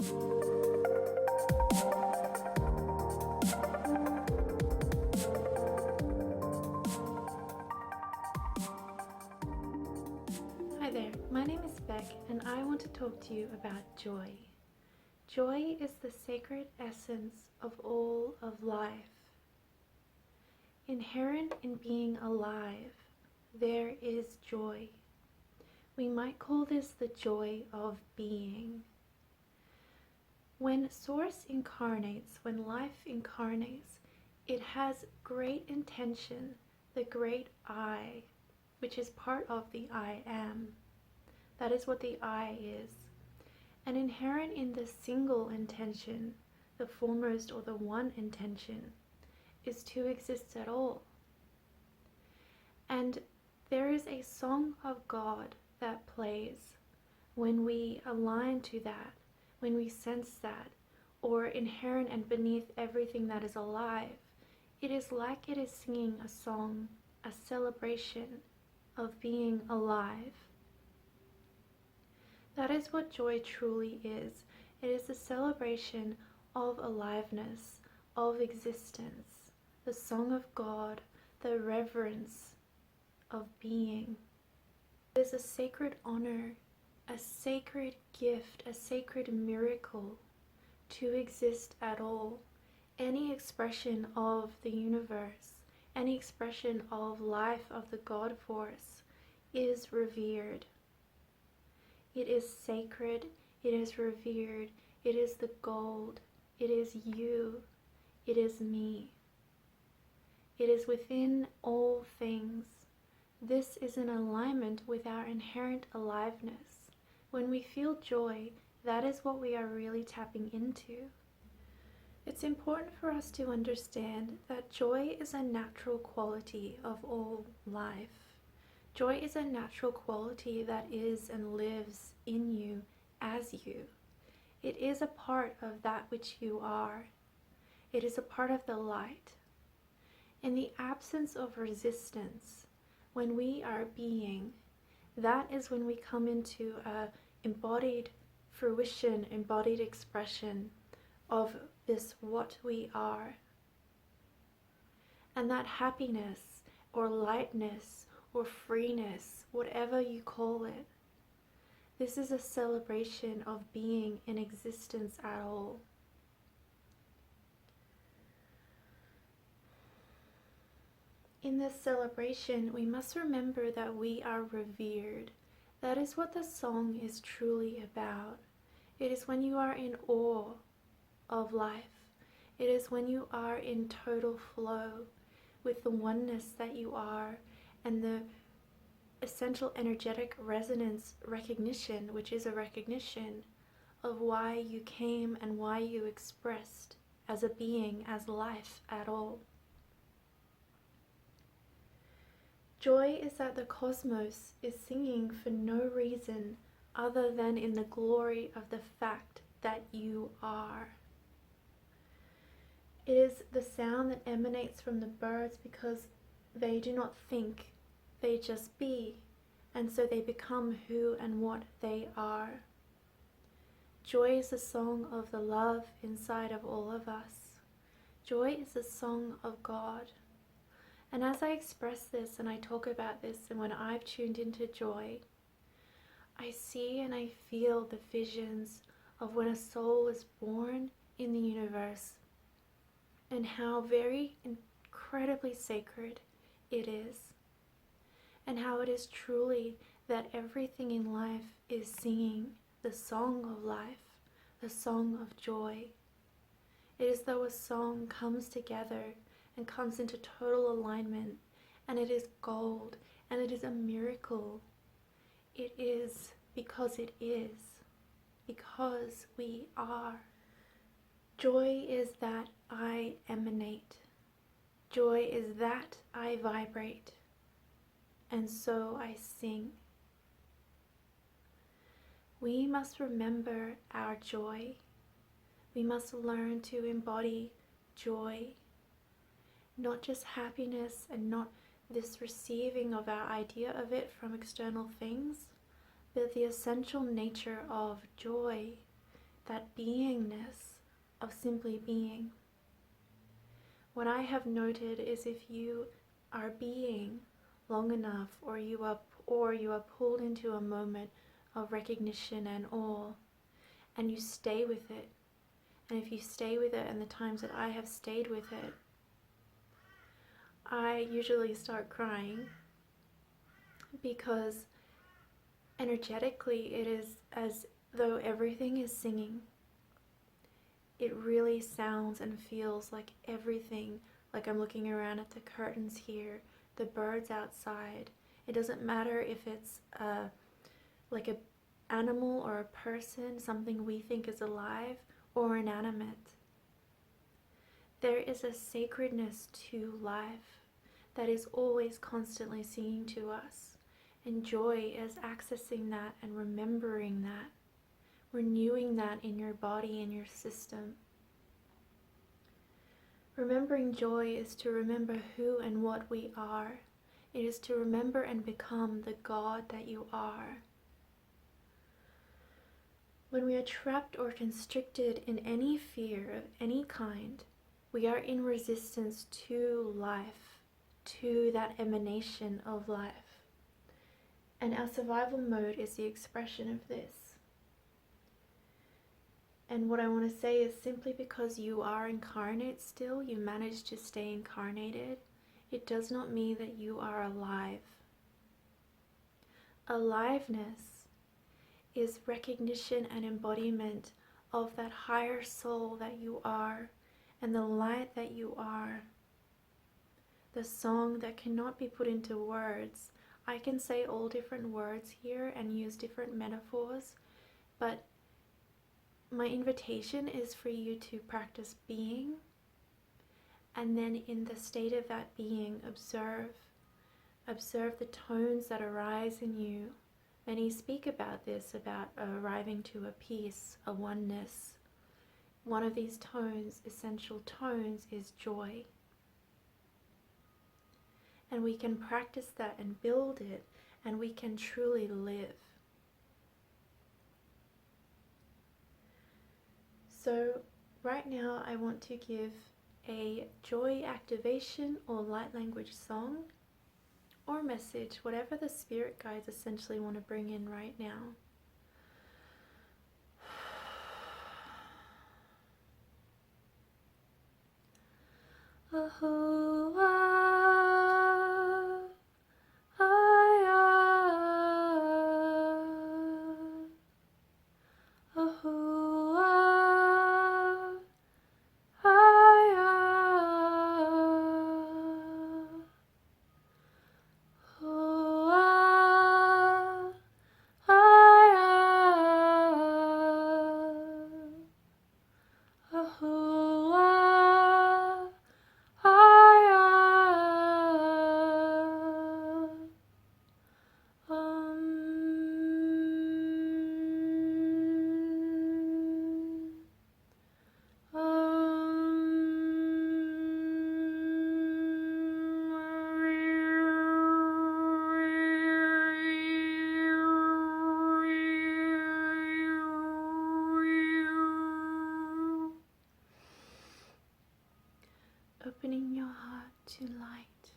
Hi there, my name is Becc and I want to talk to you about joy. Joy is the sacred essence of all of life. Inherent in being alive, there is joy. We might call this the joy of being. When Source incarnates, when life incarnates, it has great intention, the great I, which is part of the I am. That is what the I is. And inherent in the single intention, the foremost or the one intention, is to exist at all. And there is a song of God that plays when we align to that, when we sense that, or inherent and beneath everything that is alive. It is like it is singing a song, a celebration of being alive. That is what joy truly is. It is a celebration of aliveness, of existence, the song of God, the reverence of being. It is a sacred honor, a sacred gift, a sacred miracle to exist at all. Any expression of the universe, any expression of life, of the God force, is revered. It is sacred, it is revered, it is the gold, it is you, it is me. It is within all things. This is in alignment with our inherent aliveness. When we feel joy, that is what we are really tapping into. It's important for us to understand that joy is a natural quality of all life. Joy is a natural quality that is and lives in you as you. It is a part of that which you are. It is a part of the light. In the absence of resistance, when we are being, that is when we come into a embodied fruition, embodied expression of this what we are. And that happiness or lightness or freeness, whatever you call it, this is a celebration of being in existence at all. In this celebration, we must remember that we are revered. That is what the song is truly about. It is when you are in awe of life. It is when you are in total flow with the oneness that you are, and the essential energetic resonance recognition, which is a recognition of why you came and why you expressed as a being, as life at all. Joy is that the cosmos is singing for no reason other than in the glory of the fact that you are. It is the sound that emanates from the birds because they do not think, they just be, and so they become who and what they are. Joy is the song of the love inside of all of us. Joy is the song of God. And as I express this and I talk about this, and when I've tuned into joy, I see and I feel the visions of when a soul is born in the universe and how very incredibly sacred it is, and how it is truly that everything in life is singing the song of life, the song of joy. It is though a song comes together and comes into total alignment, and it is gold, and it is a miracle. It is because it is, because we are. Joy is that I emanate. Joy is that I vibrate. And so I sing. We must remember our joy. We must learn to embody joy. Not just happiness and not this receiving of our idea of it from external things, but the essential nature of joy that beingness of simply being. What I have noted is if you are being long enough, or you are pulled into a moment of recognition and awe, and you stay with it, and if you stay with it, and the times that I have stayed with it, I usually start crying, because energetically it is as though everything is singing. It really sounds and feels like everything, like I'm looking around at the curtains here, the birds outside. It doesn't matter if it's like an animal or a person, something we think is alive, or inanimate. There is a sacredness to life that is always constantly singing to us, and joy is accessing that and remembering that, renewing that in your body and your system. Remembering joy is to remember who and what we are. It is to remember and become the God that you are. When we are trapped or constricted in any fear of any kind, we are in resistance to life, to that emanation of life. And our survival mode is the expression of this. And what I want to say is, simply because you are incarnate still, you manage to stay incarnated, it does not mean that you are alive. Aliveness is recognition and embodiment of that higher soul that you are, and the light that you are. The song that cannot be put into words. I can say all different words here and use different metaphors, but my invitation is for you to practice being, and then in the state of that being, observe the tones that arise in you. Many speak about this, about arriving to a peace, a oneness. One of these tones, essential tones, is joy. And we can practice that and build it, and we can truly live. So right now I want to give a joy activation or light language song or message, whatever the spirit guides essentially want to bring in right now. Opening your heart to light,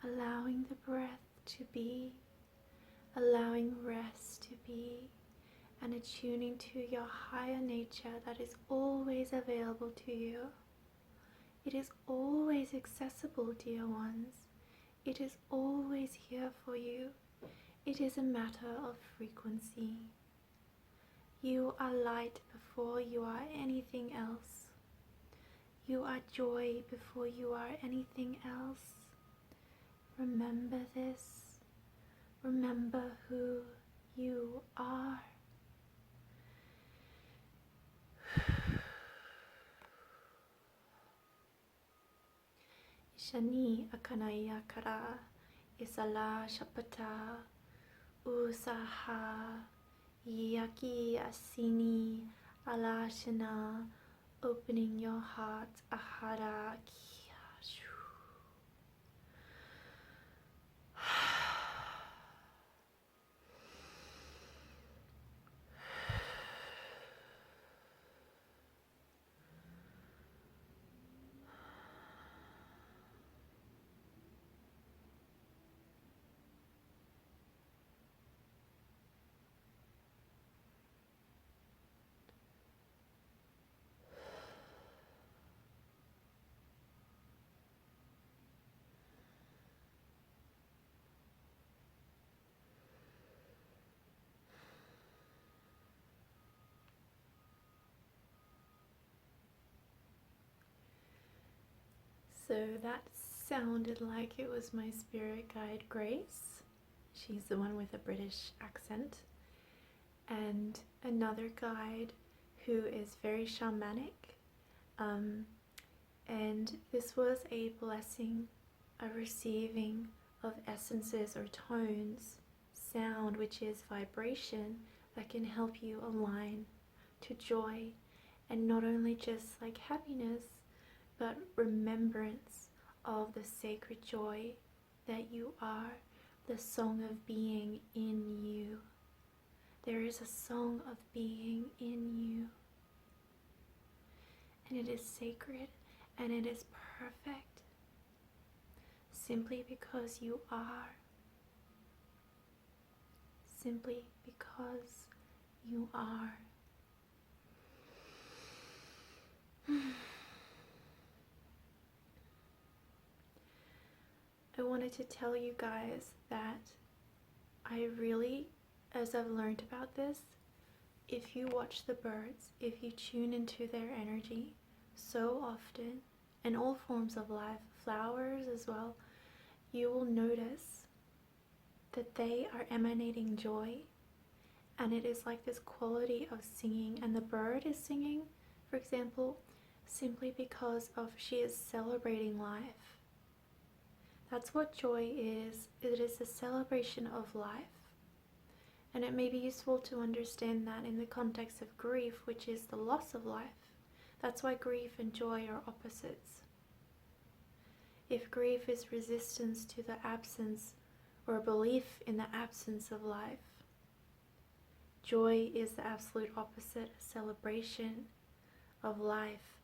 allowing the breath to be, allowing rest to be, and attuning to your higher nature that is always available to you. It is always accessible, dear ones. It is always here for you. It is a matter of frequency. You are light before you are anything else. You are joy before you are anything else. Remember this. Remember who you are. Shani akanaya kara, isala shapata, usaha, yaki asini, alashana. Opening your heart, ahara, kiyashu. So that sounded like it was my spirit guide Grace. She's the one with a British accent. And another guide who is very shamanic. And this was a blessing, a receiving of essences or tones, sound, which is vibration, that can help you align to joy, and not only just like happiness, but remembrance of the sacred joy that you are, the song of being in you. There is a song of being in you, and it is sacred and it is perfect simply because you are. Simply because you are. I wanted to tell you guys that I really, as I've learned about this, if you watch the birds, if you tune into their energy so often, and all forms of life, flowers as well, you will notice that they are emanating joy, and it is like this quality of singing, and the bird is singing, for example, simply because of she is celebrating life. That's what joy is. It is a celebration of life. And it may be useful to understand that in the context of grief, which is the loss of life. That's why grief and joy are opposites. If grief is resistance to the absence or belief in the absence of life, joy is the absolute opposite, a celebration of life,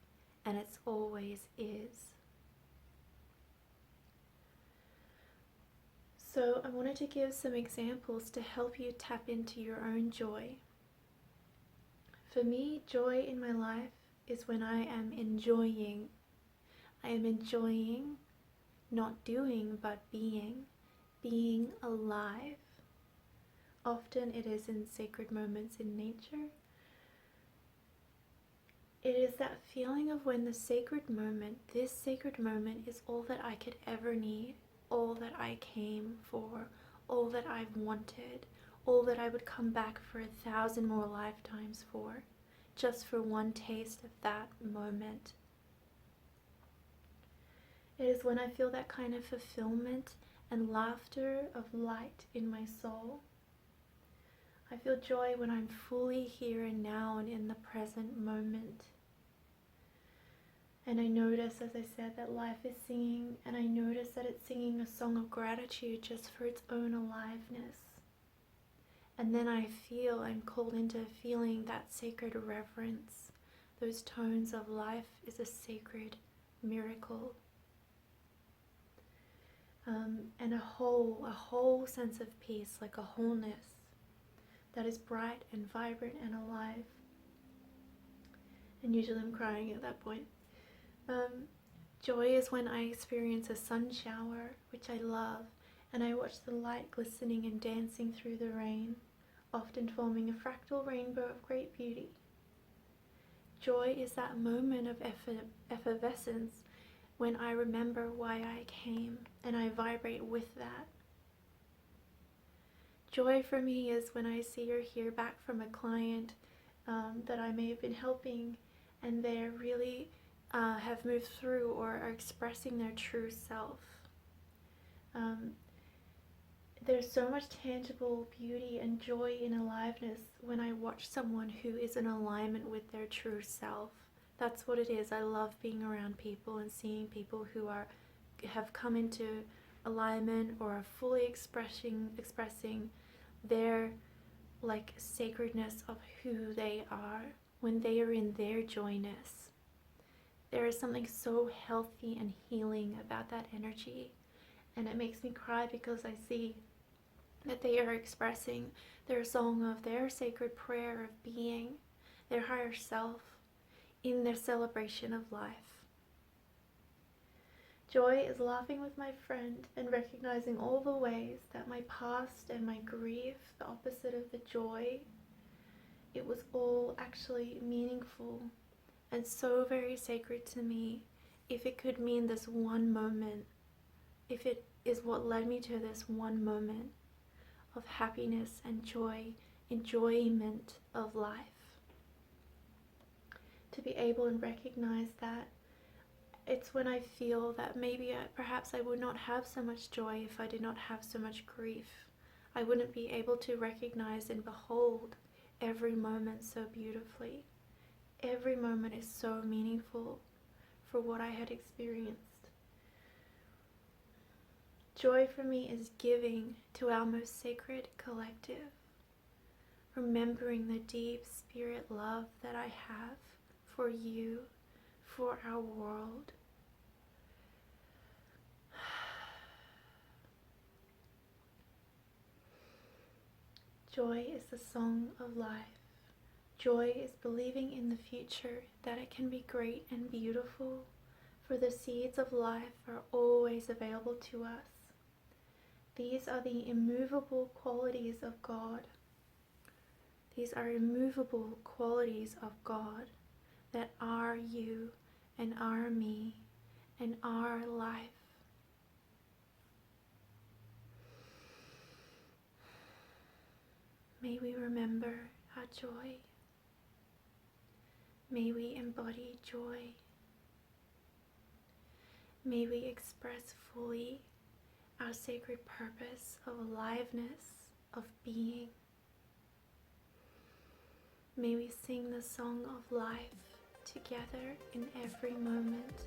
and it always is. So I wanted to give some examples to help you tap into your own joy. For me, joy in my life is when I am enjoying. I am enjoying, not doing, but being alive. Often it is in sacred moments in nature. It is that feeling of when the sacred moment, this sacred moment, is all that I could ever need, all that I came for, all that I've wanted, all that I would come back for 1,000 more lifetimes for, just for one taste of that moment. It is when I feel that kind of fulfillment and laughter of light in my soul. I feel joy when I'm fully here and now and in the present moment. And I notice, as I said, that life is singing, and I notice that it's singing a song of gratitude just for its own aliveness. And then I'm called into feeling that sacred reverence. Those tones of life is a sacred miracle. And a whole sense of peace, like a wholeness that is bright and vibrant and alive. And usually I'm crying at that point. Joy is when I experience a sun shower, which I love, and I watch the light glistening and dancing through the rain, often forming a fractal rainbow of great beauty. Joy is that moment of effervescence when I remember why I came, and I vibrate with that. Joy for me is when I see or hear back from a client that I may have been helping, and they're really have moved through or are expressing their true self. There's so much tangible beauty and joy and aliveness when I watch someone who is in alignment with their true self. That's what it is. I love being around people and seeing people who have come into alignment or are fully expressing their like sacredness of who they are when they are in their joyness. There is something so healthy and healing about that energy, and it makes me cry because I see that they are expressing their song of their sacred prayer of being, their higher self, in their celebration of life. Joy is laughing with my friend and recognizing all the ways that my past and my grief, the opposite of the joy, it was all actually meaningful and so very sacred to me, if it could mean this one moment, if it is what led me to this one moment of happiness and joy, enjoyment of life. To be able and recognize that it's when I feel that maybe perhaps I would not have so much joy if I did not have so much grief. I wouldn't be able to recognize and behold every moment so beautifully. Every moment is so meaningful for what I had experienced. Joy for me is giving to our most sacred collective, remembering the deep spirit love that I have for you, for our world. Joy is the song of life. Joy is believing in the future, that it can be great and beautiful, for the seeds of life are always available to us. These are the immovable qualities of God. These are immovable qualities of God that are you and are me and are life. May we remember our joy. May we embody joy. May we express fully our sacred purpose of aliveness, of being. May we sing the song of life together in every moment,